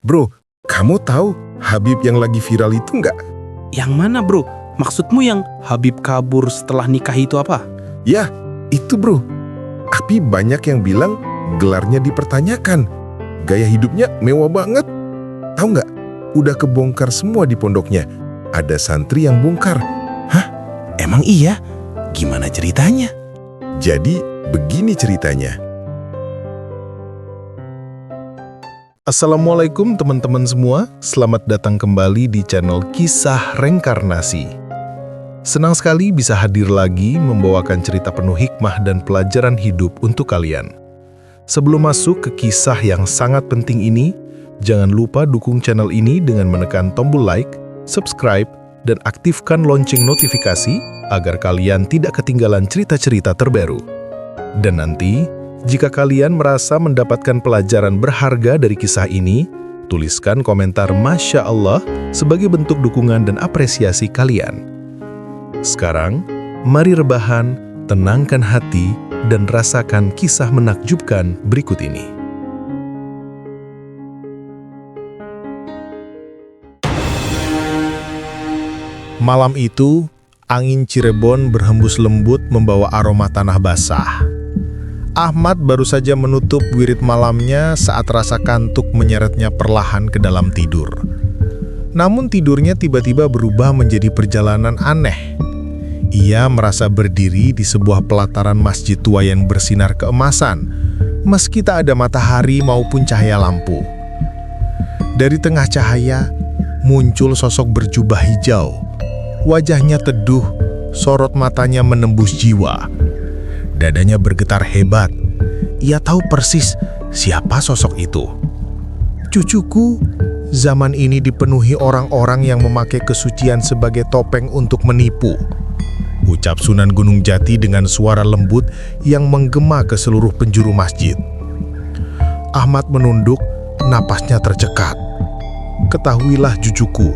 Bro, kamu tahu Habib yang lagi viral itu nggak? Yang mana bro? Maksudmu yang Habib kabur setelah nikah itu apa? Ya, itu bro. Tapi banyak yang bilang gelarnya dipertanyakan. Gaya hidupnya mewah banget. Tahu nggak? Udah kebongkar semua di pondoknya. Ada santri yang bongkar. Emang iya? Gimana ceritanya? Jadi, begini ceritanya. Assalamualaikum teman-teman semua. Selamat datang kembali di channel Kisah Reinkarnasi. Senang sekali bisa hadir lagi membawakan cerita penuh hikmah dan pelajaran hidup untuk kalian. Sebelum masuk ke kisah yang sangat penting ini, jangan lupa dukung channel ini dengan menekan tombol like, subscribe, dan aktifkan lonceng notifikasi agar kalian tidak ketinggalan cerita-cerita terbaru. Dan nanti, jika kalian merasa mendapatkan pelajaran berharga dari kisah ini, tuliskan komentar Masya Allah sebagai bentuk dukungan dan apresiasi kalian. Sekarang, mari rebahan, tenangkan hati, dan rasakan kisah menakjubkan berikut ini. Malam itu, angin Cirebon berhembus lembut membawa aroma tanah basah. Ahmad baru saja menutup wirid malamnya saat rasa kantuk menyeretnya perlahan ke dalam tidur. Namun tidurnya tiba-tiba berubah menjadi perjalanan aneh. Ia merasa berdiri di sebuah pelataran masjid tua yang bersinar keemasan, meski tak ada matahari maupun cahaya lampu. Dari tengah cahaya, muncul sosok berjubah hijau. Wajahnya teduh, sorot matanya menembus jiwa. Dadanya bergetar hebat. Ia tahu persis siapa sosok itu. Cucuku, zaman ini dipenuhi orang-orang yang memakai kesucian sebagai topeng untuk menipu. Ucap Sunan Gunung Jati dengan suara lembut yang menggema ke seluruh penjuru masjid. Ahmad menunduk, napasnya tercekat. Ketahuilah cucuku,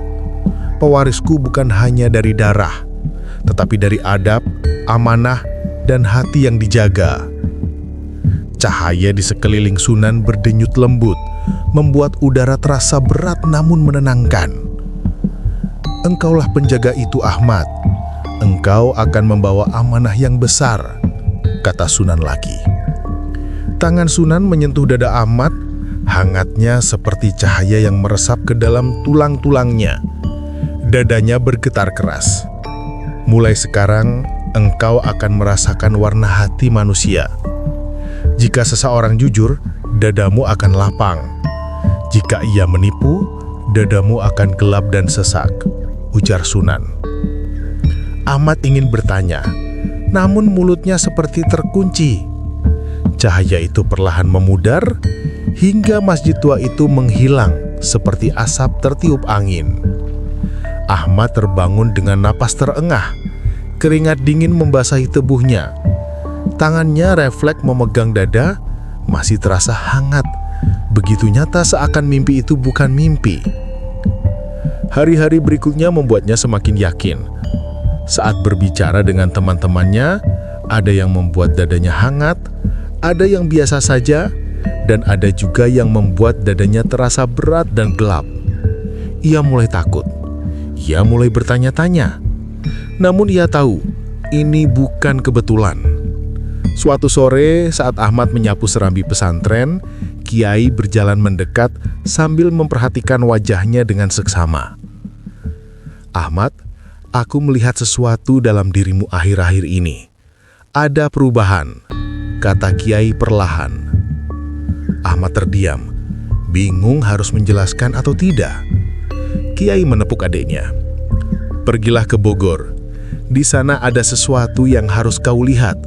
pewarisku bukan hanya dari darah, tetapi dari adab, amanah, dan hati yang dijaga. Cahaya di sekeliling Sunan berdenyut lembut, membuat udara terasa berat namun menenangkan. Engkaulah penjaga itu Ahmad. Engkau akan membawa amanah yang besar, kata Sunan lagi. Tangan Sunan menyentuh dada Ahmad, hangatnya seperti cahaya yang meresap ke dalam tulang-tulangnya. Dadanya bergetar keras. Mulai sekarang, engkau akan merasakan warna hati manusia. Jika seseorang jujur, dadamu akan lapang. Jika ia menipu, dadamu akan gelap dan sesak, ujar Sunan. Ahmad ingin bertanya, namun mulutnya seperti terkunci. Cahaya itu perlahan memudar, hingga masjid tua itu menghilang seperti asap tertiup angin. Ahmad terbangun dengan napas terengah. Keringat dingin membasahi tubuhnya. Tangannya refleks memegang dada, masih terasa hangat. Begitu nyata seakan mimpi itu bukan mimpi. Hari-hari berikutnya membuatnya semakin yakin. Saat berbicara dengan teman-temannya, ada yang membuat dadanya hangat, ada yang biasa saja, dan ada juga yang membuat dadanya terasa berat dan gelap. Ia mulai takut. Ia mulai bertanya-tanya. Namun ia tahu, ini bukan kebetulan. Suatu sore saat Ahmad menyapu serambi pesantren, Kiai berjalan mendekat sambil memperhatikan wajahnya dengan seksama. Ahmad, aku melihat sesuatu dalam dirimu akhir-akhir ini. Ada perubahan, kata Kiai perlahan. Ahmad terdiam, bingung harus menjelaskan atau tidak. Kiai menepuk adiknya. Pergilah ke Bogor. Di sana ada sesuatu yang harus kau lihat.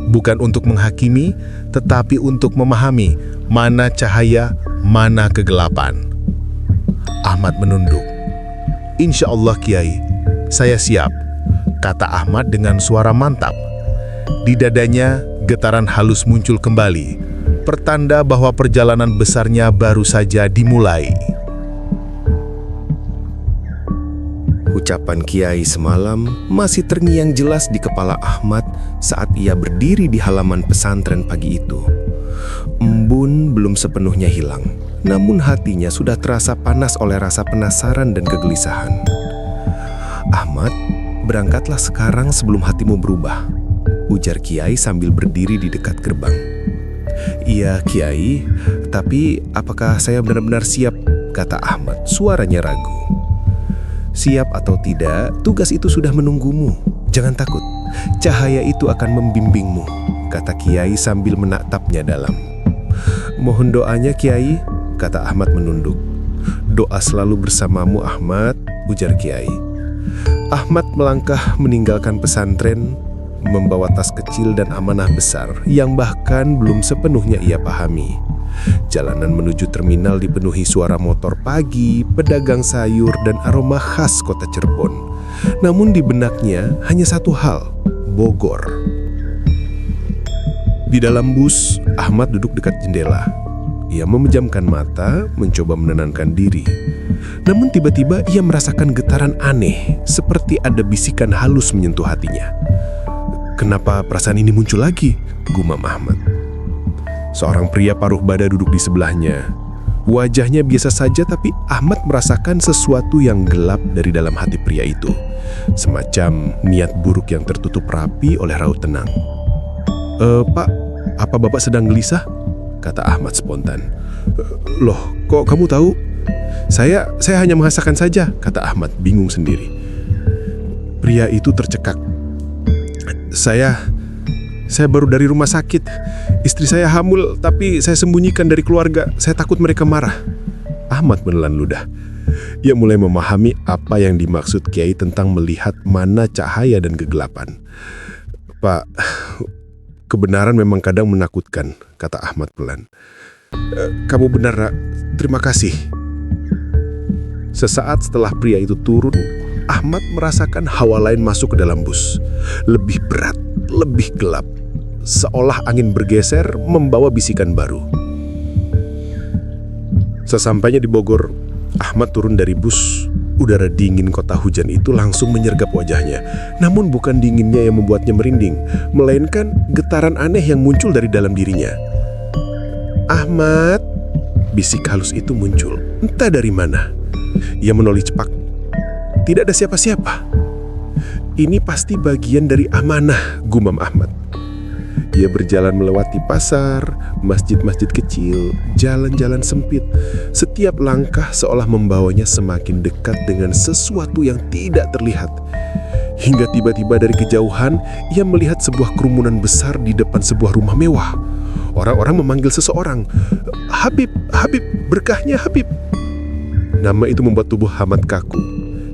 Bukan untuk menghakimi, tetapi untuk memahami mana cahaya, mana kegelapan. Ahmad menunduk. Insya Allah Kiai, saya siap, kata Ahmad dengan suara mantap. Di dadanya, getaran halus muncul kembali, pertanda bahwa perjalanan besarnya baru saja dimulai. Ucapan Kiai semalam masih terngiang jelas di kepala Ahmad saat ia berdiri di halaman pesantren pagi itu. Embun belum sepenuhnya hilang, namun hatinya sudah terasa panas oleh rasa penasaran dan kegelisahan. "Ahmad, berangkatlah sekarang sebelum hatimu berubah," ujar Kiai sambil berdiri di dekat gerbang. "Iya, Kiai, tapi apakah saya benar-benar siap?" kata Ahmad, suaranya ragu. "Siap atau tidak, tugas itu sudah menunggumu. Jangan takut, cahaya itu akan membimbingmu," kata Kiai sambil menatapnya dalam. "Mohon doanya, Kiai," kata Ahmad menunduk. "Doa selalu bersamamu, Ahmad," ujar Kiai. Ahmad melangkah meninggalkan pesantren, membawa tas kecil dan amanah besar yang bahkan belum sepenuhnya ia pahami. Jalanan menuju terminal dipenuhi suara motor pagi, pedagang sayur, dan aroma khas kota Cirebon. Namun di benaknya hanya satu hal, Bogor. Di dalam bus, Ahmad duduk dekat jendela. Ia memejamkan mata, mencoba menenangkan diri. Namun tiba-tiba ia merasakan getaran aneh, seperti ada bisikan halus menyentuh hatinya. "Kenapa perasaan ini muncul lagi?" gumam Ahmad. Seorang pria paruh bada duduk di sebelahnya. Wajahnya biasa saja, tapi Ahmad merasakan sesuatu yang gelap dari dalam hati pria itu. Semacam niat buruk yang tertutup rapi oleh raut tenang. Pak, apa Bapak sedang gelisah?" kata Ahmad spontan. "Loh, kok kamu tahu?" Saya hanya merasakan saja," kata Ahmad bingung sendiri. Pria itu tercekak. Saya baru dari rumah sakit. Istri saya hamil, tapi saya sembunyikan dari keluarga. Saya takut mereka marah." Ahmad menelan ludah. Ia mulai memahami apa yang dimaksud Kiai tentang melihat mana cahaya dan kegelapan. "Pak, kebenaran memang kadang menakutkan," kata Ahmad pelan. "Kamu benar, Nak. Terima kasih." Sesaat setelah pria itu turun, Ahmad merasakan hawa lain masuk ke dalam bus. Lebih berat, lebih gelap. Seolah angin bergeser membawa bisikan baru. Sesampainya di Bogor, Ahmad turun dari bus. Udara dingin kota hujan itu langsung menyergap wajahnya. Namun bukan dinginnya yang membuatnya merinding, melainkan getaran aneh yang muncul dari dalam dirinya. "Ahmad," bisik halus itu muncul, entah dari mana. Ia menoleh cepat. Tidak ada siapa-siapa. "Ini pasti bagian dari amanah," gumam Ahmad. Ia berjalan melewati pasar, masjid-masjid kecil, jalan-jalan sempit. Setiap langkah seolah membawanya semakin dekat dengan sesuatu yang tidak terlihat. Hingga tiba-tiba dari kejauhan, ia melihat sebuah kerumunan besar di depan sebuah rumah mewah. Orang-orang memanggil seseorang, "Habib, Habib, berkahnya Habib." Nama itu membuat tubuh Ahmad kaku.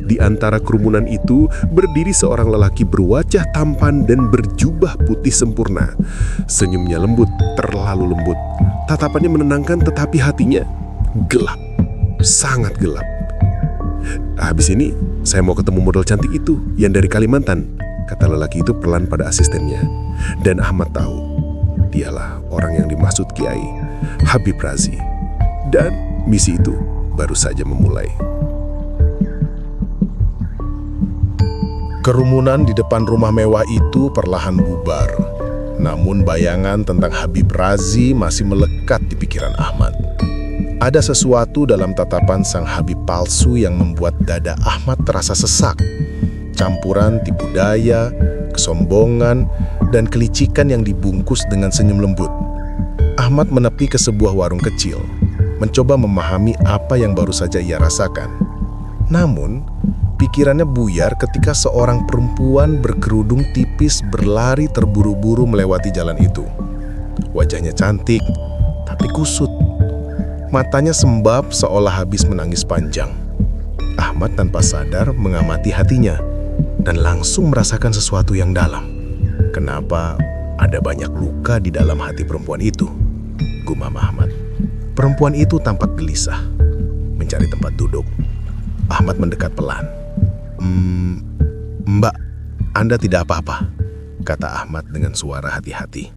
Di antara kerumunan itu berdiri seorang lelaki berwajah tampan dan berjubah putih sempurna. Senyumnya lembut, terlalu lembut. Tatapannya menenangkan, tetapi hatinya gelap, sangat gelap. "Habis ini saya mau ketemu model cantik itu yang dari Kalimantan," kata lelaki itu pelan pada asistennya. Dan Ahmad tahu, dialah orang yang dimaksud Kiai, Habib Razi. Dan misi itu baru saja memulai. Kerumunan di depan rumah mewah itu perlahan bubar. Namun bayangan tentang Habib Razi masih melekat di pikiran Ahmad. Ada sesuatu dalam tatapan sang Habib palsu yang membuat dada Ahmad terasa sesak. Campuran tipu daya, kesombongan, dan kelicikan yang dibungkus dengan senyum lembut. Ahmad menepi ke sebuah warung kecil, mencoba memahami apa yang baru saja ia rasakan. Namun, pikirannya buyar ketika seorang perempuan berkerudung tipis berlari terburu-buru melewati jalan itu. Wajahnya cantik, tapi kusut. Matanya sembab seolah habis menangis panjang. Ahmad tanpa sadar mengamati hatinya dan langsung merasakan sesuatu yang dalam. Kenapa ada banyak luka di dalam hati perempuan itu? Gumam Ahmad. Perempuan itu tampak gelisah, mencari tempat duduk. Ahmad mendekat pelan. "Mbak, Anda tidak apa-apa?" kata Ahmad dengan suara hati-hati.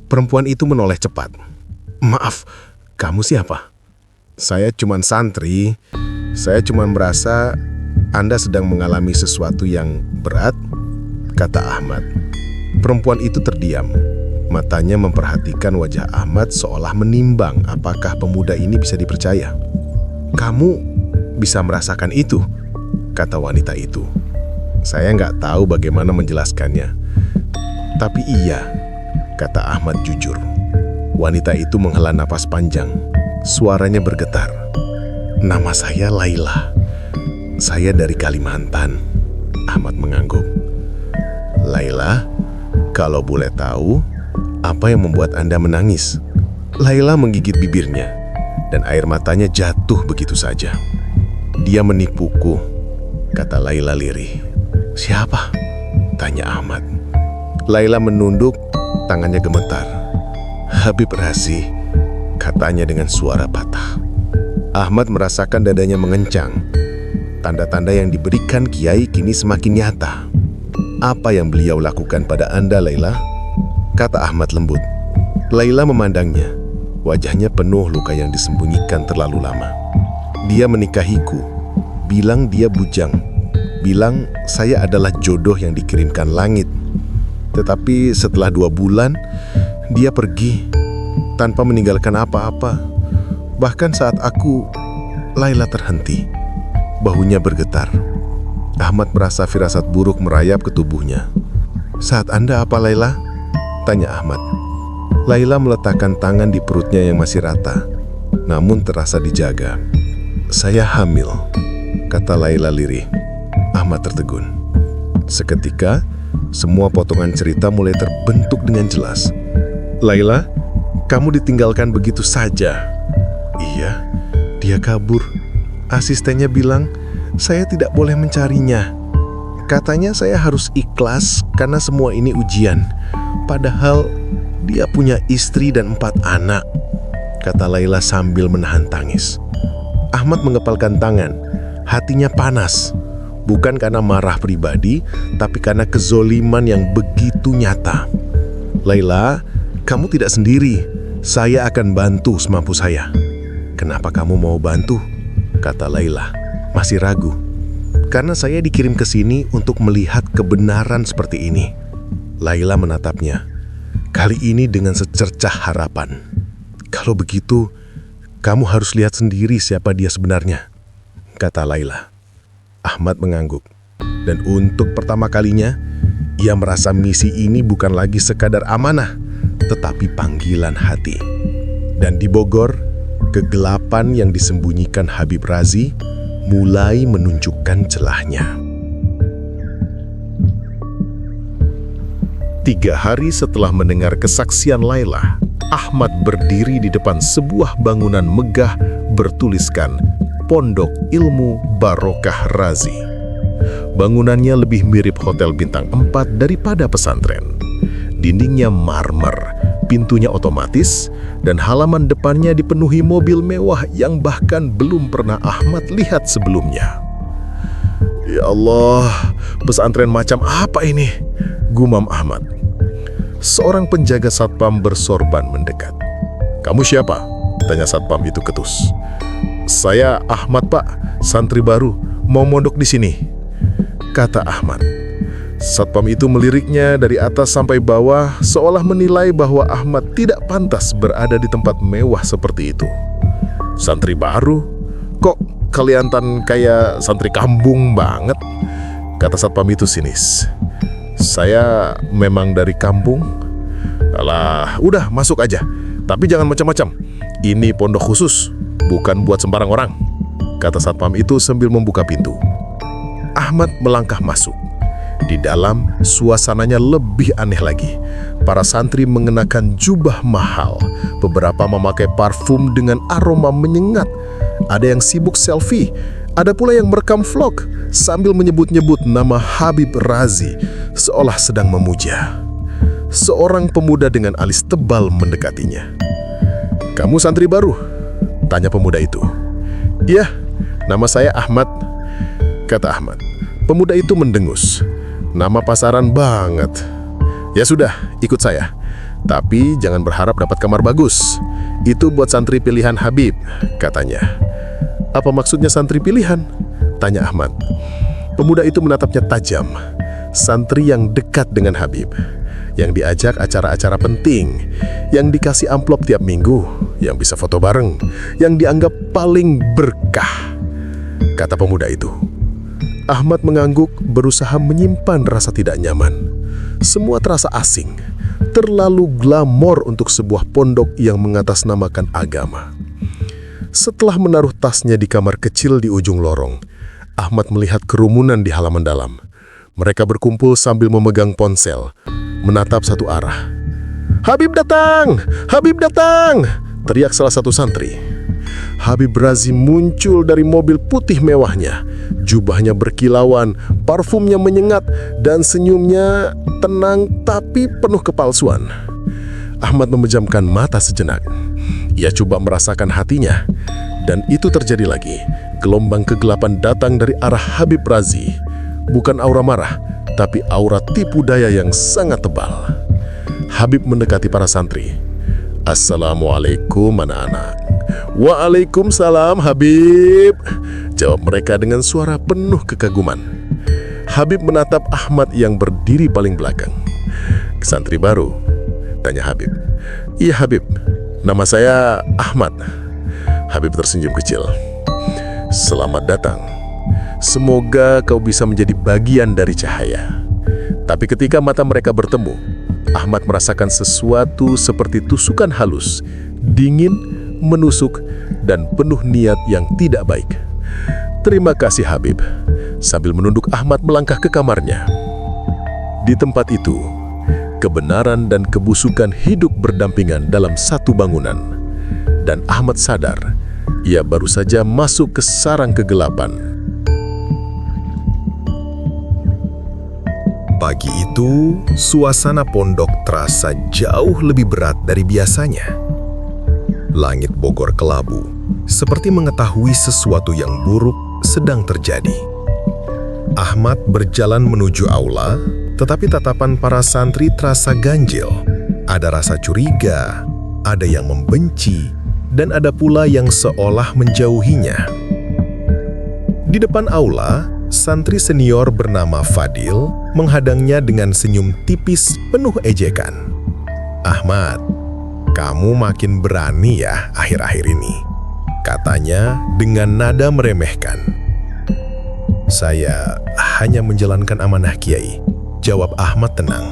Perempuan itu menoleh cepat. "Maaf, kamu siapa?" "Saya cuman santri. Saya cuman merasa Anda sedang mengalami sesuatu yang berat," kata Ahmad. Perempuan itu terdiam, Matanya memperhatikan wajah Ahmad seolah menimbang apakah pemuda ini bisa dipercaya. "Kamu bisa merasakan itu?" kata wanita itu. Saya nggak tahu bagaimana menjelaskannya. "Tapi iya," kata Ahmad jujur. Wanita itu menghela napas panjang. Suaranya bergetar. "Nama saya Laila. Saya dari Kalimantan." Ahmad mengangguk. "Laila, kalau boleh tahu, apa yang membuat Anda menangis?" Laila menggigit bibirnya, dan air matanya jatuh begitu saja. "Dia menipuku," kata Laila lirih. "Siapa?" tanya Ahmad. Laila menunduk, tangannya gemetar. "Habib Razi," katanya dengan suara patah. Ahmad merasakan dadanya mengencang. Tanda-tanda yang diberikan Kiai kini semakin nyata. "Apa yang beliau lakukan pada Anda, Laila?" kata Ahmad lembut. Laila memandangnya. Wajahnya penuh luka yang disembunyikan terlalu lama. "Dia menikahiku. Bilang dia bujang. Bilang saya adalah jodoh yang dikirimkan langit. Tetapi setelah 2 bulan, dia pergi tanpa meninggalkan apa-apa. Bahkan saat aku..." Laila terhenti. Bahunya bergetar. Ahmad merasa firasat buruk merayap ke tubuhnya. "Saat Anda apa, Laila?" tanya Ahmad. Laila meletakkan tangan di perutnya yang masih rata, namun terasa dijaga. "Saya hamil," kata Laila lirih. Ahmad tertegun. Seketika, semua potongan cerita mulai terbentuk dengan jelas. "Laila, kamu ditinggalkan begitu saja?" "Iya, dia kabur. Asistennya bilang saya tidak boleh mencarinya. Katanya saya harus ikhlas karena semua ini ujian. Padahal dia punya istri dan 4 anak," kata Laila sambil menahan tangis. Ahmad mengepalkan tangan. Hatinya panas. Bukan karena marah pribadi, tapi karena kezoliman yang begitu nyata. "Laila, kamu tidak sendiri. Saya akan bantu semampu saya." "Kenapa kamu mau bantu?" kata Laila, masih ragu. "Karena saya dikirim ke sini untuk melihat kebenaran seperti ini." Laila menatapnya, kali ini dengan secercah harapan. "Kalau begitu, kamu harus lihat sendiri siapa dia sebenarnya," kata Laila. Ahmad mengangguk. Dan untuk pertama kalinya, ia merasa misi ini bukan lagi sekadar amanah, tetapi panggilan hati. Dan di Bogor, kegelapan yang disembunyikan Habib Razi mulai menunjukkan celahnya. 3 hari setelah mendengar kesaksian Laila, Ahmad berdiri di depan sebuah bangunan megah bertuliskan Pondok Ilmu Barokah Razi. Bangunannya lebih mirip hotel bintang 4 daripada pesantren. Dindingnya marmer, pintunya otomatis, dan halaman depannya dipenuhi mobil mewah yang bahkan belum pernah Ahmad lihat sebelumnya. "Ya Allah, pesantren macam apa ini?" gumam Ahmad. Seorang penjaga satpam bersorban mendekat. "Kamu siapa?" tanya satpam itu ketus. "Saya Ahmad, Pak, santri baru, mau mondok di sini," kata Ahmad. Satpam itu meliriknya dari atas sampai bawah, seolah menilai bahwa Ahmad tidak pantas berada di tempat mewah seperti itu. "Santri baru? Kok kelihatan kayak santri kampung banget?" kata satpam itu sinis. "Saya memang dari kampung." "Alah, udah masuk aja, tapi jangan macam-macam. Ini pondok khusus, bukan buat sembarang orang," kata satpam itu sambil membuka pintu. Ahmad melangkah masuk. Di dalam, suasananya lebih aneh lagi. Para santri mengenakan jubah mahal, beberapa memakai parfum dengan aroma menyengat. Ada yang sibuk selfie, ada pula yang merekam vlog sambil menyebut-nyebut nama Habib Razi, seolah sedang memuja. Seorang pemuda dengan alis tebal mendekatinya. "Kamu santri baru?" tanya pemuda itu. "Iya, nama saya Ahmad," kata Ahmad. Pemuda itu mendengus. "Nama pasaran banget." "Ya sudah, ikut saya. Tapi jangan berharap dapat kamar bagus. Itu buat santri pilihan Habib," katanya. "Apa maksudnya santri pilihan?" tanya Ahmad. Pemuda itu menatapnya tajam. "Santri yang dekat dengan Habib. yang diajak acara-acara penting, yang dikasih amplop tiap minggu, yang bisa foto bareng, yang dianggap paling berkah, kata pemuda itu. Ahmad mengangguk, berusaha menyimpan rasa tidak nyaman. Semua terasa asing, terlalu glamor untuk sebuah pondok yang mengatasnamakan agama. Setelah menaruh tasnya di kamar kecil di ujung lorong, Ahmad melihat kerumunan di halaman dalam. Mereka berkumpul sambil memegang ponsel, menatap satu arah. "Habib datang! Habib datang!" teriak salah satu santri. Habib Razi muncul dari mobil putih mewahnya. Jubahnya berkilauan, parfumnya menyengat, dan senyumnya tenang tapi penuh kepalsuan. Ahmad memejamkan mata sejenak. Ia coba merasakan hatinya, dan itu terjadi lagi. Gelombang kegelapan datang dari arah Habib Razi. Bukan aura marah, tapi aura tipu daya yang sangat tebal. Habib mendekati para santri. "Assalamualaikum anak-anak." "Waalaikumsalam Habib," jawab mereka dengan suara penuh kekaguman. Habib menatap Ahmad yang berdiri paling belakang. "Santri baru?" tanya Habib. "Iya Habib, nama saya Ahmad." Habib tersenyum kecil. "Selamat datang. Semoga kau bisa menjadi bagian dari cahaya." Tapi ketika mata mereka bertemu, Ahmad merasakan sesuatu seperti tusukan halus, dingin, menusuk, dan penuh niat yang tidak baik. "Terima kasih Habib." Sambil menunduk, Ahmad melangkah ke kamarnya. Di tempat itu, kebenaran dan kebusukan hidup berdampingan dalam satu bangunan. Dan Ahmad sadar, ia baru saja masuk ke sarang kegelapan. Pagi itu, suasana pondok terasa jauh lebih berat dari biasanya. Langit Bogor kelabu, seperti mengetahui sesuatu yang buruk sedang terjadi. Ahmad berjalan menuju aula, tetapi tatapan para santri terasa ganjil. Ada rasa curiga, ada yang membenci, dan ada pula yang seolah menjauhinya. Di depan aula, santri senior bernama Fadil menghadangnya dengan senyum tipis penuh ejekan. "Ahmad, kamu makin berani ya akhir-akhir ini," katanya dengan nada meremehkan. "Saya hanya menjalankan amanah Kiai," jawab Ahmad tenang.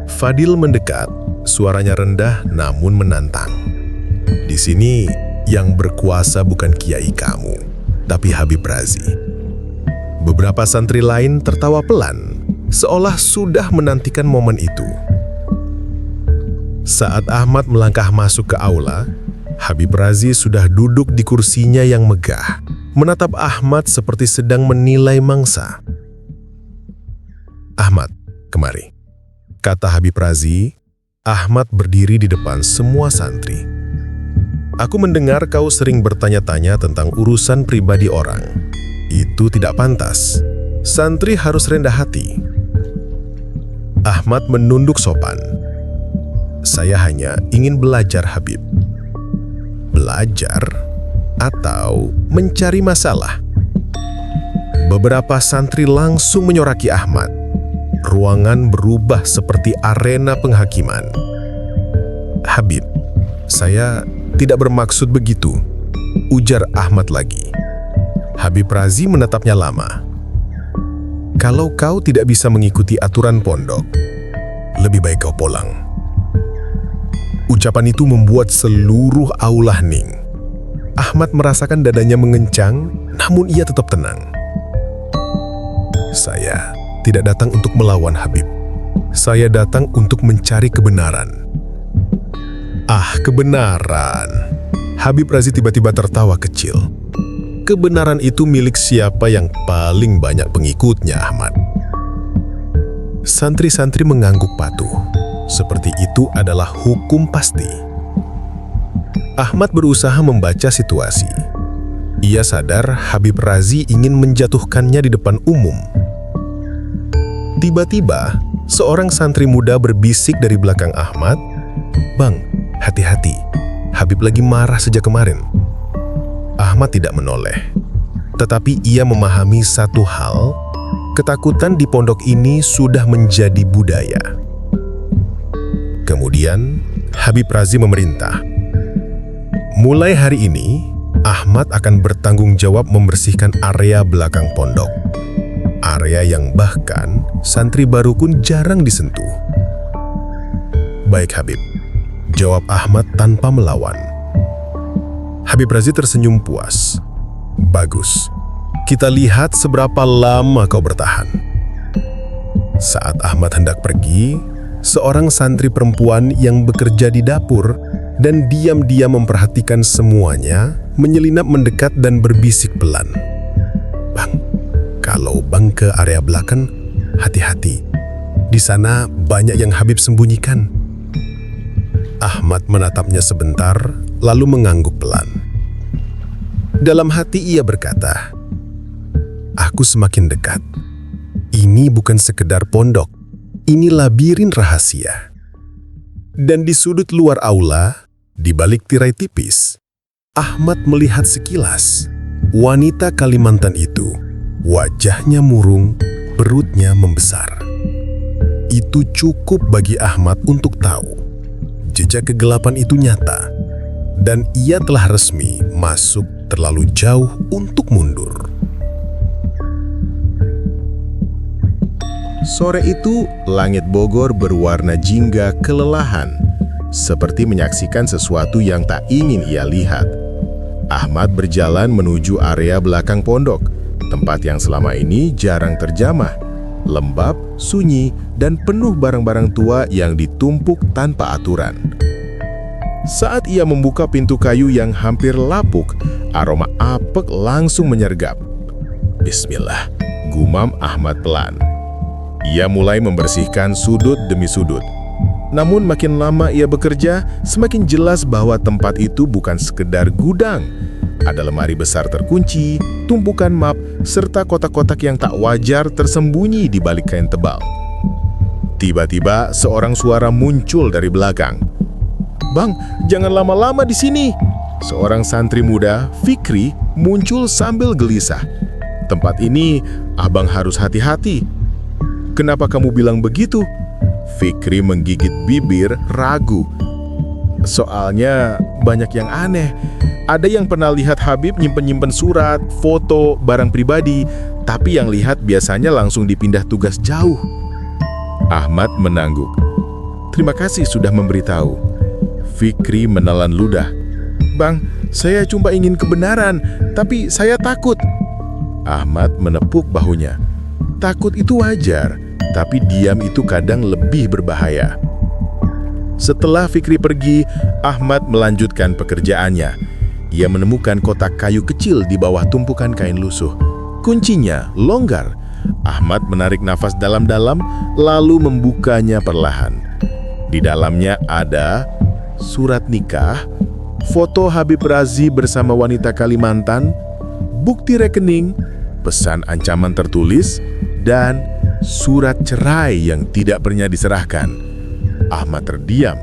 Fadil mendekat, suaranya rendah namun menantang. "Di sini yang berkuasa bukan Kiai kamu, tapi Habib Razi." Beberapa santri lain tertawa pelan, seolah sudah menantikan momen itu. Saat Ahmad melangkah masuk ke aula, Habib Razi sudah duduk di kursinya yang megah, menatap Ahmad seperti sedang menilai mangsa. "Ahmad, kemari," kata Habib Razi. Ahmad berdiri di depan semua santri. "Aku mendengar kau sering bertanya-tanya tentang urusan pribadi orang. Itu tidak pantas. Santri harus rendah hati." Ahmad menunduk sopan. "Saya hanya ingin belajar, Habib." "Belajar? Atau mencari masalah?" Beberapa santri langsung menyoraki Ahmad. Ruangan berubah seperti arena penghakiman. "Habib, saya tidak bermaksud begitu," ujar Ahmad lagi. Habib Razi menatapnya lama. "Kalau kau tidak bisa mengikuti aturan pondok, lebih baik kau pulang." Ucapan itu membuat seluruh aula hening. Ahmad merasakan dadanya mengencang, namun ia tetap tenang. "Saya tidak datang untuk melawan Habib. Saya datang untuk mencari kebenaran." "Ah, kebenaran." Habib Razi tiba-tiba tertawa kecil. "Kebenaran itu milik siapa yang paling banyak pengikutnya, Ahmad?" Santri-santri mengangguk patuh. Seperti itu adalah hukum pasti. Ahmad berusaha membaca situasi. Ia sadar Habib Razi ingin menjatuhkannya di depan umum. Tiba-tiba, seorang santri muda berbisik dari belakang Ahmad, "Bang, hati-hati. Habib lagi marah sejak kemarin." Ahmad tidak menoleh, tetapi ia memahami satu hal, ketakutan di pondok ini sudah menjadi budaya. kemudian, Habib Razi memerintah. Mulai hari ini, Ahmad akan bertanggung jawab membersihkan area belakang pondok. Area yang bahkan santri baru pun jarang disentuh. Baik Habib, jawab Ahmad tanpa melawan. Habib Razi tersenyum puas. Bagus, kita lihat seberapa lama kau bertahan. Saat Ahmad hendak pergi, seorang santri perempuan yang bekerja di dapur dan diam-diam memperhatikan semuanya, menyelinap mendekat dan berbisik pelan. Bang, kalau bang ke area belakang, hati-hati. Di sana banyak yang Habib sembunyikan. Ahmad menatapnya sebentar, lalu mengangguk pelan. Dalam hati ia berkata, aku semakin dekat. Ini bukan sekedar pondok, ini labirin rahasia. Dan di sudut luar aula, di balik tirai tipis, Ahmad melihat sekilas wanita Kalimantan itu. Wajahnya murung, perutnya membesar. Itu cukup bagi Ahmad untuk tahu jejak kegelapan itu nyata, dan ia telah resmi masuk terlalu jauh untuk mundur. Sore itu, langit Bogor berwarna jingga kelelahan, seperti menyaksikan sesuatu yang tak ingin ia lihat. Ahmad berjalan menuju area belakang pondok, tempat yang selama ini jarang terjamah, lembab, sunyi, dan penuh barang-barang tua yang ditumpuk tanpa aturan. Saat ia membuka pintu kayu yang hampir lapuk, aroma apek langsung menyergap. Bismillah, gumam Ahmad pelan. Ia mulai membersihkan sudut demi sudut. Namun makin lama ia bekerja, semakin jelas bahwa tempat itu bukan sekedar gudang. Ada lemari besar terkunci, tumpukan map, serta kotak-kotak yang tak wajar tersembunyi di balik kain tebal. Tiba-tiba seorang suara muncul dari belakang. "Bang, jangan lama-lama di sini." Seorang santri muda, Fikri, muncul sambil gelisah. "Tempat ini, abang harus hati-hati." "Kenapa kamu bilang begitu?" Fikri menggigit bibir ragu. "Soalnya banyak yang aneh. Ada yang pernah lihat Habib nyimpen-nyimpen surat, foto, barang pribadi, tapi yang lihat biasanya langsung dipindah tugas jauh." Ahmad menangguk. "Terima kasih sudah memberitahu." Fikri menelan ludah. "Bang, saya cuma ingin kebenaran, tapi saya takut." Ahmad menepuk bahunya. "Takut itu wajar, tapi diam itu kadang lebih berbahaya." Setelah Fikri pergi, Ahmad melanjutkan pekerjaannya. Ia menemukan kotak kayu kecil di bawah tumpukan kain lusuh. Kuncinya longgar. Ahmad menarik nafas dalam-dalam, lalu membukanya perlahan. Di dalamnya ada surat nikah, foto Habib Razi bersama wanita Kalimantan, bukti rekening, pesan ancaman tertulis, dan surat cerai yang tidak pernah diserahkan. Ahmad terdiam.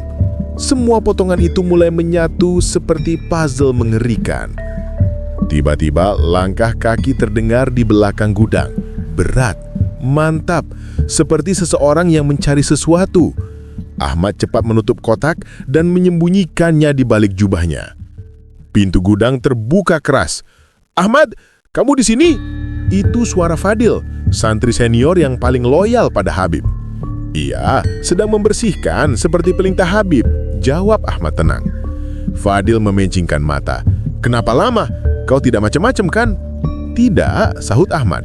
Semua potongan itu mulai menyatu seperti puzzle mengerikan. Tiba-tiba langkah kaki terdengar di belakang gudang. Berat, mantap, seperti seseorang yang mencari sesuatu. Ahmad cepat menutup kotak dan menyembunyikannya di balik jubahnya. Pintu gudang terbuka keras. "Ahmad, kamu di sini?" Itu suara Fadil, santri senior yang paling loyal pada Habib. "Iya, sedang membersihkan seperti perintah Habib," jawab Ahmad tenang. Fadil memencingkan mata. "Kenapa lama? Kau tidak macam-macam kan?" "Tidak," sahut Ahmad.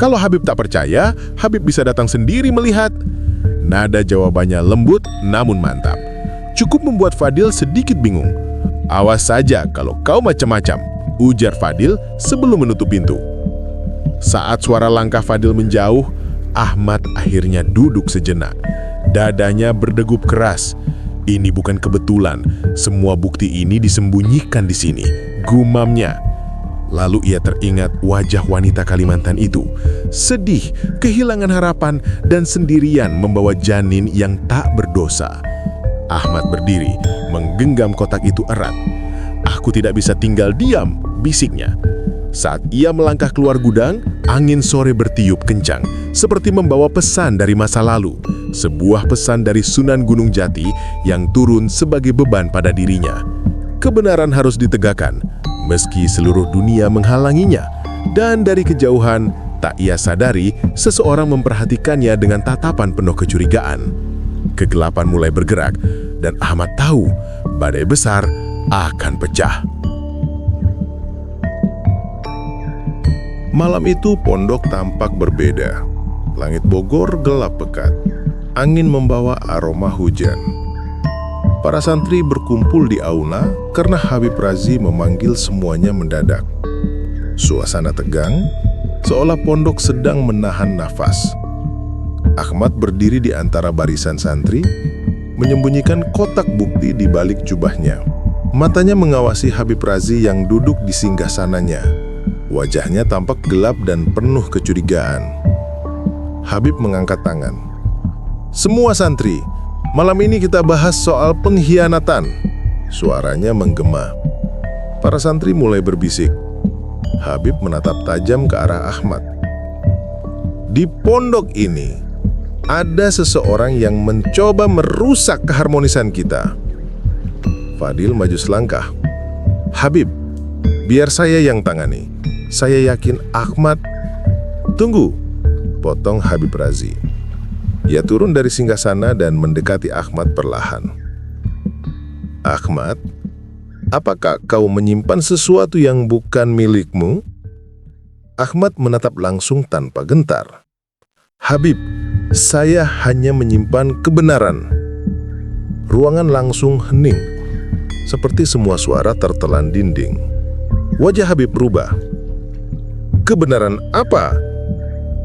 "Kalau Habib tak percaya, Habib bisa datang sendiri melihat." Nada jawabannya lembut namun mantap. Cukup membuat Fadil sedikit bingung. "Awas saja kalau kau macam-macam," ujar Fadil sebelum menutup pintu. Saat suara langkah Fadil menjauh, Ahmad akhirnya duduk sejenak. Dadanya berdegup keras. Ini bukan kebetulan, semua bukti ini disembunyikan di sini, gumamnya. Lalu ia teringat wajah wanita Kalimantan itu, sedih, kehilangan harapan, dan sendirian membawa janin yang tak berdosa. Ahmad berdiri, menggenggam kotak itu erat. "Aku tidak bisa tinggal diam," bisiknya. Saat ia melangkah keluar gudang, angin sore bertiup kencang, seperti membawa pesan dari masa lalu. Sebuah pesan dari Sunan Gunung Jati yang turun sebagai beban pada dirinya. Kebenaran harus ditegakkan, meski seluruh dunia menghalanginya. Dan dari kejauhan, tak ia sadari seseorang memperhatikannya dengan tatapan penuh kecurigaan. Kegelapan mulai bergerak, dan Ahmad tahu badai besar akan pecah. Malam itu pondok tampak berbeda. Langit Bogor gelap pekat. Angin membawa aroma hujan. Para santri berkumpul di aula karena Habib Razi memanggil semuanya mendadak. Suasana tegang, seolah pondok sedang menahan nafas. Ahmad berdiri di antara barisan santri, menyembunyikan kotak bukti di balik jubahnya. Matanya mengawasi Habib Razi yang duduk di singgasananya. Wajahnya tampak gelap dan penuh kecurigaan. Habib mengangkat tangan. "Semua santri, malam ini kita bahas soal pengkhianatan." Suaranya menggema. Para santri mulai berbisik. Habib menatap tajam ke arah Ahmad. "Di pondok ini, ada seseorang yang mencoba merusak keharmonisan kita." Fadil maju selangkah. "Habib, biar saya yang tangani. Saya yakin Ahmad..." "Tunggu," potong Habib Razi. Ia turun dari singgasana dan mendekati Ahmad perlahan. "Ahmad, apakah kau menyimpan sesuatu yang bukan milikmu?" Ahmad menatap langsung tanpa gentar. "Habib, saya hanya menyimpan kebenaran." Ruangan langsung hening, seperti semua suara tertelan dinding. Wajah Habib berubah. "Kebenaran apa?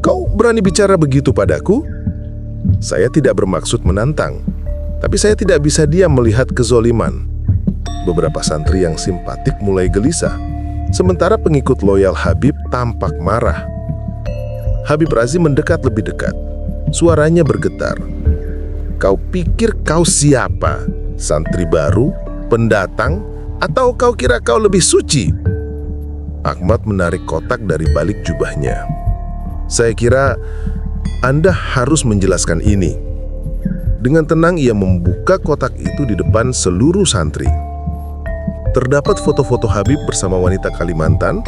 Kau berani bicara begitu padaku?" "Saya tidak bermaksud menantang, tapi saya tidak bisa diam melihat kezoliman." Beberapa santri yang simpatik mulai gelisah, sementara pengikut loyal Habib tampak marah. Habib Razi mendekat lebih dekat. Suaranya bergetar. "Kau pikir kau siapa? Santri baru? Pendatang? Atau kau kira kau lebih suci?" Ahmad menarik kotak dari balik jubahnya. "Saya kira Anda harus menjelaskan ini." Dengan tenang ia membuka kotak itu di depan seluruh santri. Terdapat foto-foto Habib bersama wanita Kalimantan,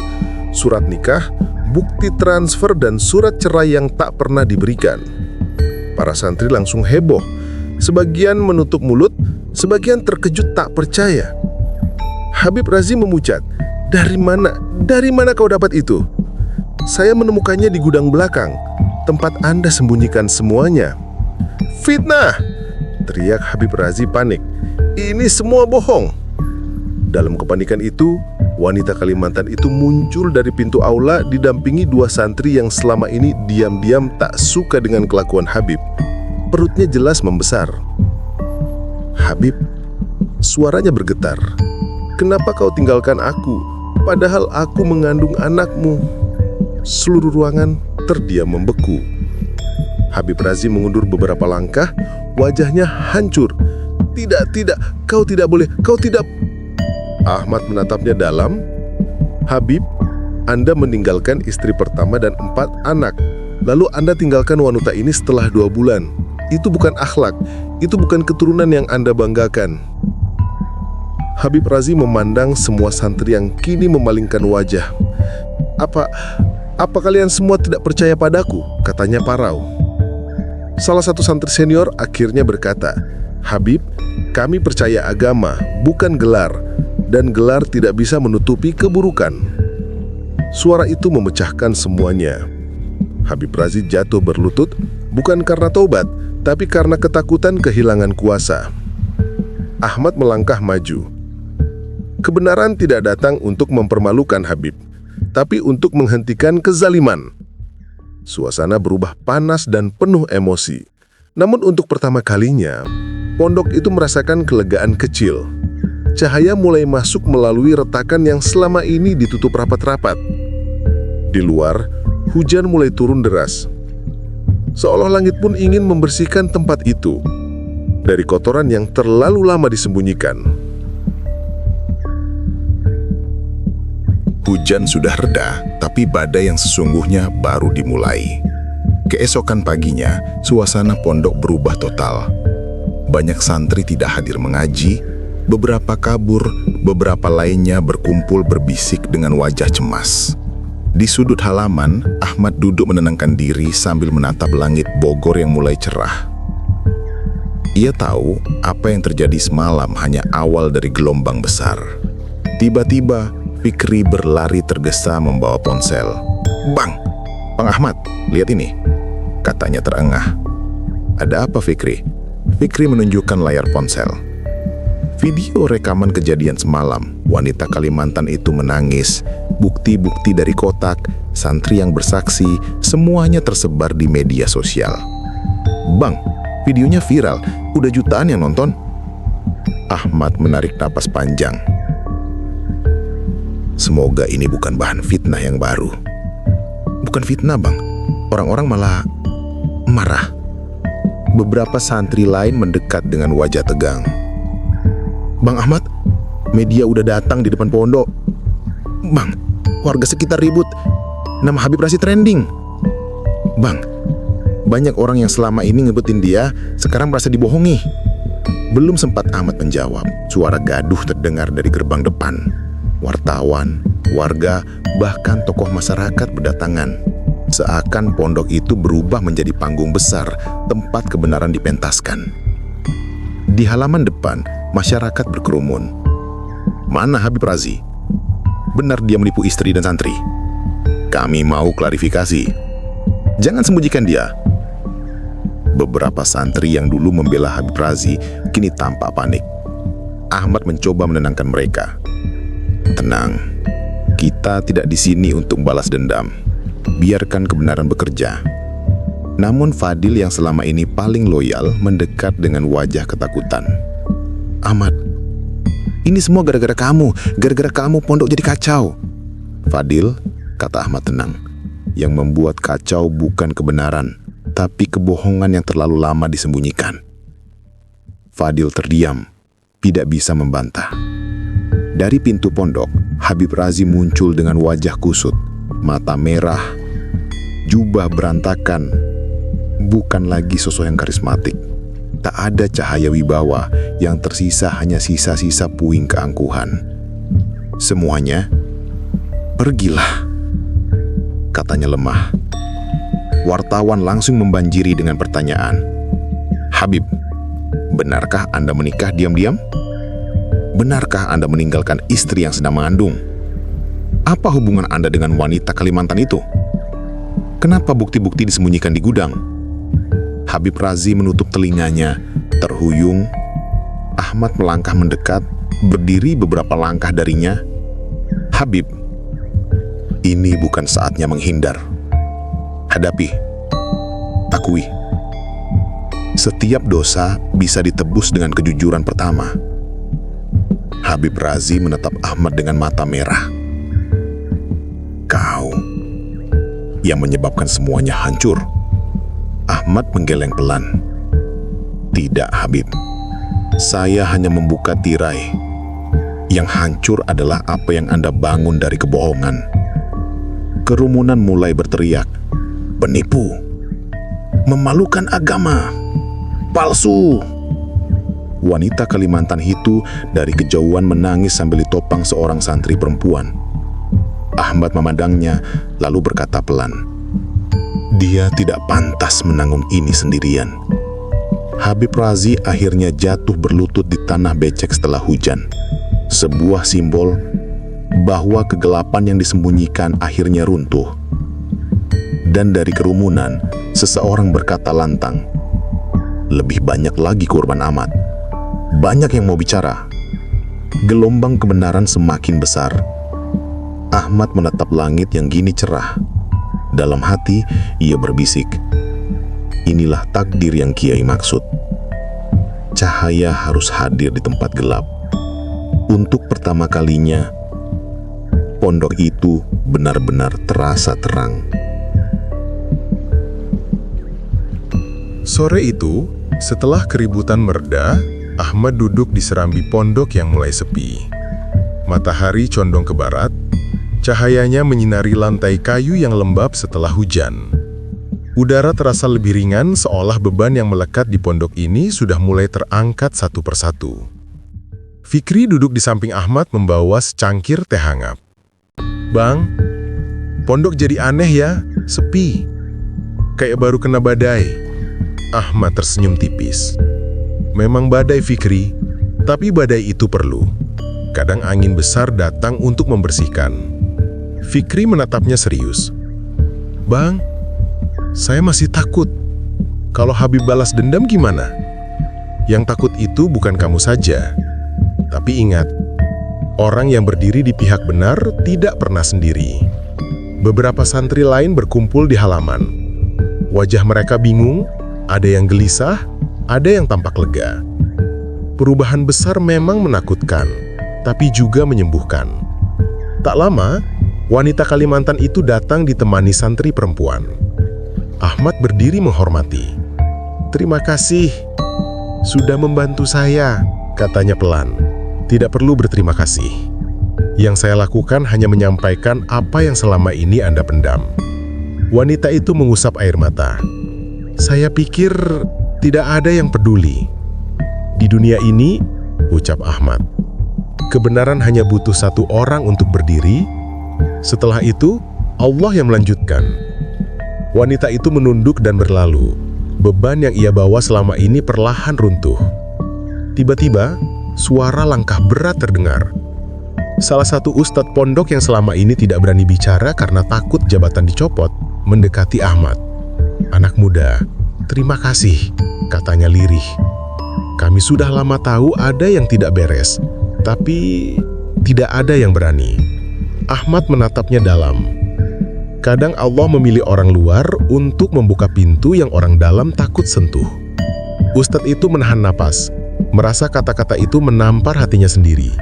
surat nikah, bukti transfer dan surat cerai yang tak pernah diberikan. Para santri langsung heboh. Sebagian menutup mulut, sebagian terkejut tak percaya. Habib Razi memucat. Dari mana kau dapat itu?" "Saya menemukannya di gudang belakang, tempat Anda sembunyikan semuanya." "Fitnah!" teriak Habib Razi panik. "Ini semua bohong." Dalam kepanikan itu, wanita Kalimantan itu muncul dari pintu aula didampingi dua santri yang selama ini diam-diam tak suka dengan kelakuan Habib. Perutnya jelas membesar. "Habib," suaranya bergetar, "kenapa kau tinggalkan aku? Padahal aku mengandung anakmu." Seluruh ruangan terdiam membeku. Habib Razi mengundur beberapa langkah, wajahnya hancur. Tidak, kau tidak boleh, kau tidak..." Ahmad menatapnya dalam. "Habib, Anda meninggalkan istri pertama dan 4 anak. Lalu Anda tinggalkan wanita ini setelah 2 bulan. Itu bukan akhlak, itu bukan keturunan yang Anda banggakan." Habib Razi memandang semua santri yang kini memalingkan wajah. Apa kalian semua tidak percaya padaku?" katanya parau. Salah satu santri senior akhirnya berkata, "Habib, kami percaya agama, bukan gelar, dan gelar tidak bisa menutupi keburukan." Suara itu memecahkan semuanya. Habib Razi jatuh berlutut, bukan karena taubat, tapi karena ketakutan kehilangan kuasa. Ahmad melangkah maju. Kebenaran tidak datang untuk mempermalukan Habib, tapi untuk menghentikan kezaliman. Suasana berubah panas dan penuh emosi. Namun untuk pertama kalinya, pondok itu merasakan kelegaan kecil. Cahaya mulai masuk melalui retakan yang selama ini ditutup rapat-rapat. Di luar, hujan mulai turun deras. Seolah langit pun ingin membersihkan tempat itu dari kotoran yang terlalu lama disembunyikan. Hujan sudah reda, tapi badai yang sesungguhnya baru dimulai. Keesokan paginya, suasana pondok berubah total. Banyak santri tidak hadir mengaji, beberapa kabur, beberapa lainnya berkumpul berbisik dengan wajah cemas. Di sudut halaman, Ahmad duduk menenangkan diri sambil menatap langit Bogor yang mulai cerah. Ia tahu apa yang terjadi semalam hanya awal dari gelombang besar. Tiba-tiba, Fikri berlari tergesa membawa ponsel. "Bang Ahmad, lihat ini," katanya terengah. "Ada apa, Fikri?" Fikri menunjukkan layar ponsel. Video rekaman kejadian semalam. Wanita Kalimantan itu menangis. Bukti-bukti dari kotak, santri yang bersaksi, semuanya tersebar di media sosial. "Bang, videonya viral. Udah jutaan yang nonton." Ahmad menarik napas panjang. Semoga ini bukan bahan fitnah yang baru. Bukan fitnah, Bang. Orang-orang malah marah. Beberapa santri lain mendekat dengan wajah tegang. "Bang Ahmad, media udah datang di depan pondok. Bang, warga sekitar ribut. Nama Habib Razi trending. Bang, banyak orang yang selama ini ngebetin dia, sekarang merasa dibohongi." Belum sempat Ahmad menjawab, suara gaduh terdengar dari gerbang depan. Wartawan, warga, bahkan tokoh masyarakat berdatangan. Seakan pondok itu berubah menjadi panggung besar, tempat kebenaran dipentaskan. Di halaman depan, masyarakat berkerumun. "Mana Habib Razi? Benar dia menipu istri dan santri? Kami mau klarifikasi. Jangan sembunyikan dia." Beberapa santri yang dulu membela Habib Razi kini tampak panik. Ahmad mencoba menenangkan mereka. "Tenang, kita tidak di sini untuk balas dendam. Biarkan kebenaran bekerja." Namun Fadil yang selama ini paling loyal mendekat dengan wajah ketakutan. "Ahmad, ini semua gara-gara kamu. Gara-gara kamu pondok jadi kacau." "Fadil," kata Ahmad tenang, "yang membuat kacau bukan kebenaran, tapi kebohongan yang terlalu lama disembunyikan." Fadil terdiam, tidak bisa membantah. Dari pintu pondok, Habib Razi muncul dengan wajah kusut, mata merah, jubah berantakan. Bukan lagi sosok yang karismatik. Tak ada cahaya wibawa, yang tersisa hanya sisa-sisa puing keangkuhan. "Semuanya, pergilah," katanya lemah. Wartawan langsung membanjiri dengan pertanyaan. "Habib, benarkah Anda menikah diam-diam? Benarkah Anda meninggalkan istri yang sedang mengandung? Apa hubungan Anda dengan wanita Kalimantan itu? Kenapa bukti-bukti disembunyikan di gudang?" Habib Razi menutup telinganya, terhuyung. Ahmad melangkah mendekat, berdiri beberapa langkah darinya. "Habib, ini bukan saatnya menghindar. Hadapi, akui. Setiap dosa bisa ditebus dengan kejujuran pertama." Habib Razi menatap Ahmad dengan mata merah. "Kau yang menyebabkan semuanya hancur." Ahmad menggeleng pelan. "Tidak, Habib. Saya hanya membuka tirai. Yang hancur adalah apa yang Anda bangun dari kebohongan." Kerumunan mulai berteriak, "Penipu! Memalukan agama! Palsu!" Wanita Kalimantan itu dari kejauhan menangis sambil ditopang seorang santri perempuan. Ahmad memandangnya, lalu berkata pelan, "Dia tidak pantas menanggung ini sendirian." Habib Razi akhirnya jatuh berlutut di tanah becek setelah hujan. Sebuah simbol bahwa kegelapan yang disembunyikan akhirnya runtuh. Dan dari kerumunan, seseorang berkata lantang, "Lebih banyak lagi korban Ahmad. Banyak yang mau bicara." Gelombang kebenaran semakin besar. Ahmad menatap langit yang gini cerah. Dalam hati, ia berbisik, "Inilah takdir yang Kiai maksud. Cahaya harus hadir di tempat gelap." Untuk pertama kalinya, pondok itu benar-benar terasa terang. Sore itu, setelah keributan mereda, Ahmad duduk di serambi pondok yang mulai sepi. Matahari condong ke barat, Cahayanya menyinari lantai kayu yang lembab setelah hujan. Udara terasa lebih ringan seolah beban yang melekat di pondok ini sudah mulai terangkat satu persatu. Fikri duduk di samping Ahmad membawa secangkir teh hangat. "Bang, pondok jadi aneh ya, sepi. Kayak baru kena badai." Ahmad tersenyum tipis. "Memang badai, Fikri, tapi badai itu perlu. Kadang angin besar datang untuk membersihkan." Fikri menatapnya serius. "Bang, saya masih takut. Kalau Habib balas dendam gimana?" "Yang takut itu bukan kamu saja. Tapi ingat, orang yang berdiri di pihak benar tidak pernah sendiri." Beberapa santri lain berkumpul di halaman. Wajah mereka bingung, ada yang gelisah, ada yang tampak lega. Perubahan besar memang menakutkan, tapi juga menyembuhkan. Tak lama, wanita Kalimantan itu datang ditemani santri perempuan. Ahmad berdiri menghormati. "Terima kasih, sudah membantu saya," katanya pelan. "Tidak perlu berterima kasih. Yang saya lakukan hanya menyampaikan apa yang selama ini Anda pendam." Wanita itu mengusap air mata. "Saya pikir tidak ada yang peduli. Di dunia ini," ucap Ahmad, "kebenaran hanya butuh satu orang untuk berdiri. Setelah itu, Allah yang melanjutkan." Wanita itu menunduk dan berlalu. Beban yang ia bawa selama ini perlahan runtuh. Tiba-tiba, suara langkah berat terdengar. Salah satu ustadz pondok yang selama ini tidak berani bicara karena takut jabatan dicopot, mendekati Ahmad. "Anak muda, terima kasih," katanya lirih. "Kami sudah lama tahu ada yang tidak beres, tapi tidak ada yang berani." Ahmad menatapnya dalam. Kadang Allah memilih orang luar untuk membuka pintu yang orang dalam takut sentuh. Ustadz itu menahan napas, merasa kata-kata itu menampar hatinya sendiri.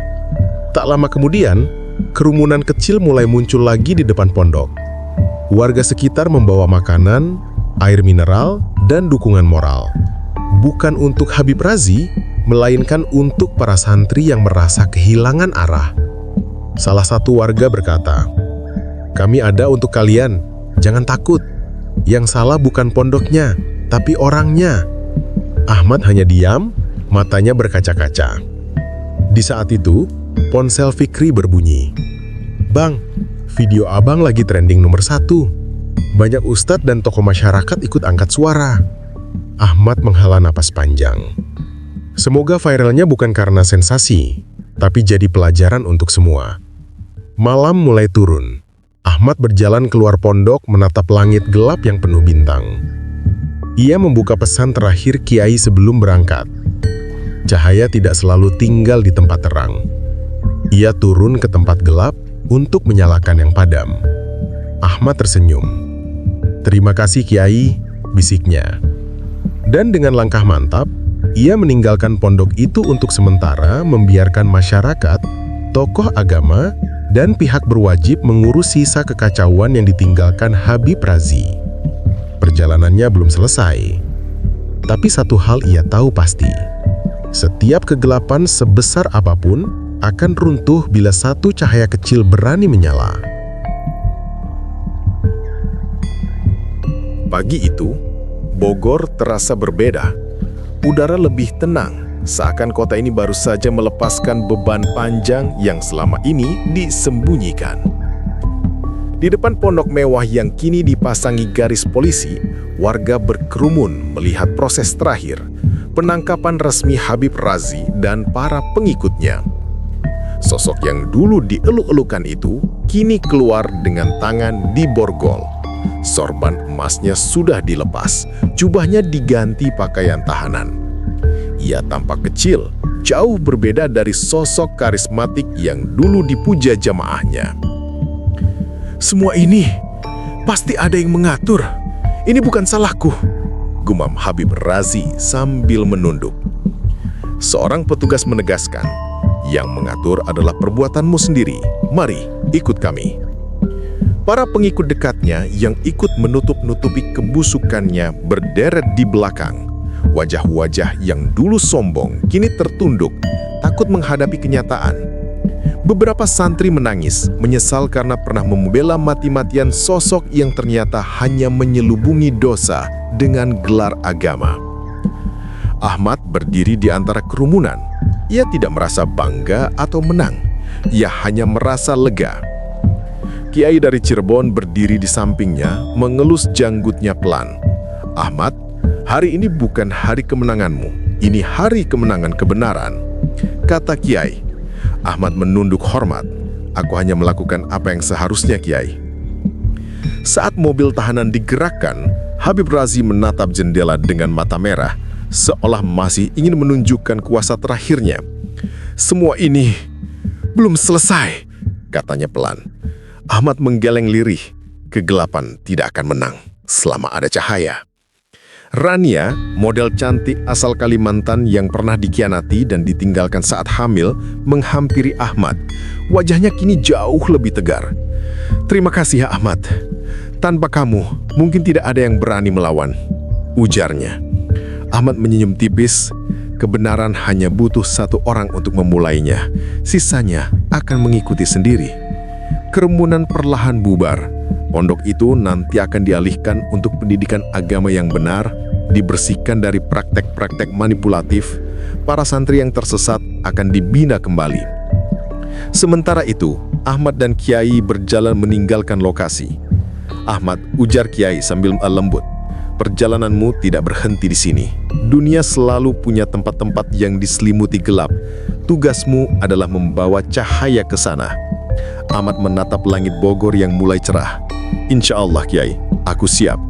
Tak lama kemudian, kerumunan kecil mulai muncul lagi di depan pondok. Warga sekitar membawa makanan, air mineral, dan dukungan moral. Bukan untuk Habib Razi, melainkan untuk para santri yang merasa kehilangan arah. Salah satu warga berkata, "Kami ada untuk kalian, jangan takut. Yang salah bukan pondoknya, tapi orangnya." Ahmad hanya diam, matanya berkaca-kaca. Di saat itu, ponsel Fikri berbunyi. "Bang, video abang lagi trending nomor 1. Banyak ustadz dan tokoh masyarakat ikut angkat suara." Ahmad menghela napas panjang. Semoga viralnya bukan karena sensasi, tapi jadi pelajaran untuk semua. Malam mulai turun. Ahmad berjalan keluar pondok menatap langit gelap yang penuh bintang. Ia membuka pesan terakhir Kiai sebelum berangkat. Cahaya tidak selalu tinggal di tempat terang. Ia turun ke tempat gelap untuk menyalakan yang padam. Ahmad tersenyum. "Terima kasih Kiai," bisiknya. Dan dengan langkah mantap, ia meninggalkan pondok itu untuk sementara, membiarkan masyarakat, tokoh agama, dan pihak berwajib mengurus sisa kekacauan yang ditinggalkan Habib Razi. Perjalanannya belum selesai. Tapi satu hal ia tahu pasti. Setiap kegelapan sebesar apapun akan runtuh bila satu cahaya kecil berani menyala. Pagi itu, Bogor terasa berbeda. Udara lebih tenang, seakan kota ini baru saja melepaskan beban panjang yang selama ini disembunyikan. Di depan pondok mewah yang kini dipasangi garis polisi, warga berkerumun melihat proses terakhir, penangkapan resmi Habib Razi dan para pengikutnya. Sosok yang dulu dieluk-elukan itu kini keluar dengan tangan diborgol. Sorban emasnya sudah dilepas, jubahnya diganti pakaian tahanan. Ia tampak kecil, jauh berbeda dari sosok karismatik yang dulu dipuja jamaahnya. "Semua ini pasti ada yang mengatur. Ini bukan salahku," gumam Habib Razi sambil menunduk. Seorang petugas menegaskan, "Yang mengatur adalah perbuatanmu sendiri. Mari, ikut kami." Para pengikut dekatnya yang ikut menutup-nutupi kebusukannya berderet di belakang. Wajah-wajah yang dulu sombong kini tertunduk, takut menghadapi kenyataan. Beberapa santri menangis, menyesal karena pernah membela mati-matian sosok yang ternyata hanya menyelubungi dosa dengan gelar agama. Ahmad berdiri di antara kerumunan. Ia tidak merasa bangga atau menang. Ia hanya merasa lega. Kiai dari Cirebon berdiri di sampingnya, mengelus janggutnya pelan. "Ahmad, hari ini bukan hari kemenanganmu. Ini hari kemenangan kebenaran," kata Kiai. Ahmad menunduk hormat. "Aku hanya melakukan apa yang seharusnya, Kiai." Saat mobil tahanan digerakkan, Habib Razi menatap jendela dengan mata merah, seolah masih ingin menunjukkan kuasa terakhirnya. "Semua ini belum selesai," katanya pelan. Ahmad menggeleng lirih. Kegelapan tidak akan menang selama ada cahaya. Rania, model cantik asal Kalimantan yang pernah dikhianati dan ditinggalkan saat hamil, menghampiri Ahmad. Wajahnya kini jauh lebih tegar. "Terima kasih ya Ahmad. Tanpa kamu, mungkin tidak ada yang berani melawan," ujarnya. Ahmad menyenyum tipis. Kebenaran hanya butuh satu orang untuk memulainya. Sisanya akan mengikuti sendiri. Kerumunan perlahan bubar. Pondok itu nanti akan dialihkan untuk pendidikan agama yang benar, dibersihkan dari praktek-praktek manipulatif. Para santri yang tersesat akan dibina kembali. Sementara itu, Ahmad dan Kiai berjalan meninggalkan lokasi. "Ahmad," ujar Kiai sambil lembut, "perjalananmu tidak berhenti di sini. Dunia selalu punya tempat-tempat yang diselimuti gelap. Tugasmu adalah membawa cahaya ke sana." Ahmad menatap langit Bogor yang mulai cerah. "Insya Allah, Kiai, aku siap."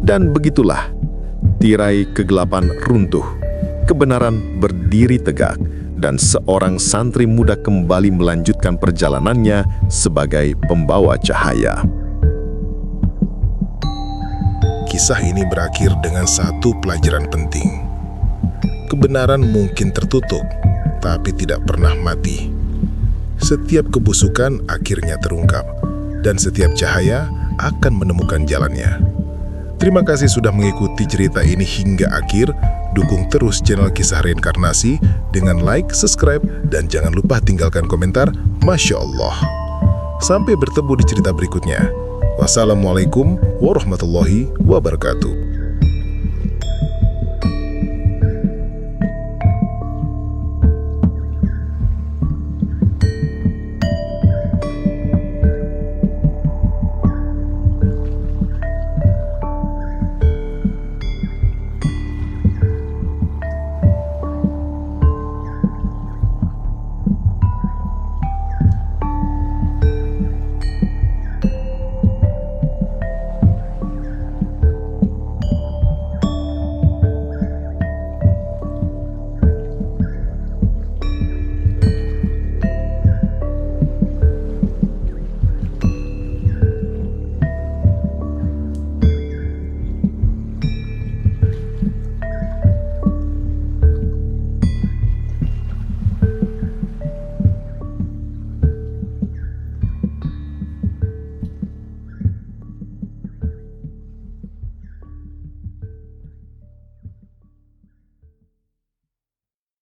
Dan begitulah, tirai kegelapan runtuh, kebenaran berdiri tegak, dan seorang santri muda kembali melanjutkan perjalanannya sebagai pembawa cahaya. Kisah ini berakhir dengan satu pelajaran penting. Kebenaran mungkin tertutup, tapi tidak pernah mati. Setiap kebusukan akhirnya terungkap, dan setiap cahaya akan menemukan jalannya. Terima kasih sudah mengikuti cerita ini hingga akhir. Dukung terus channel Kisah Reinkarnasi dengan like, subscribe, dan jangan lupa tinggalkan komentar. Masya Allah. Sampai bertemu di cerita berikutnya. Wassalamualaikum warahmatullahi wabarakatuh.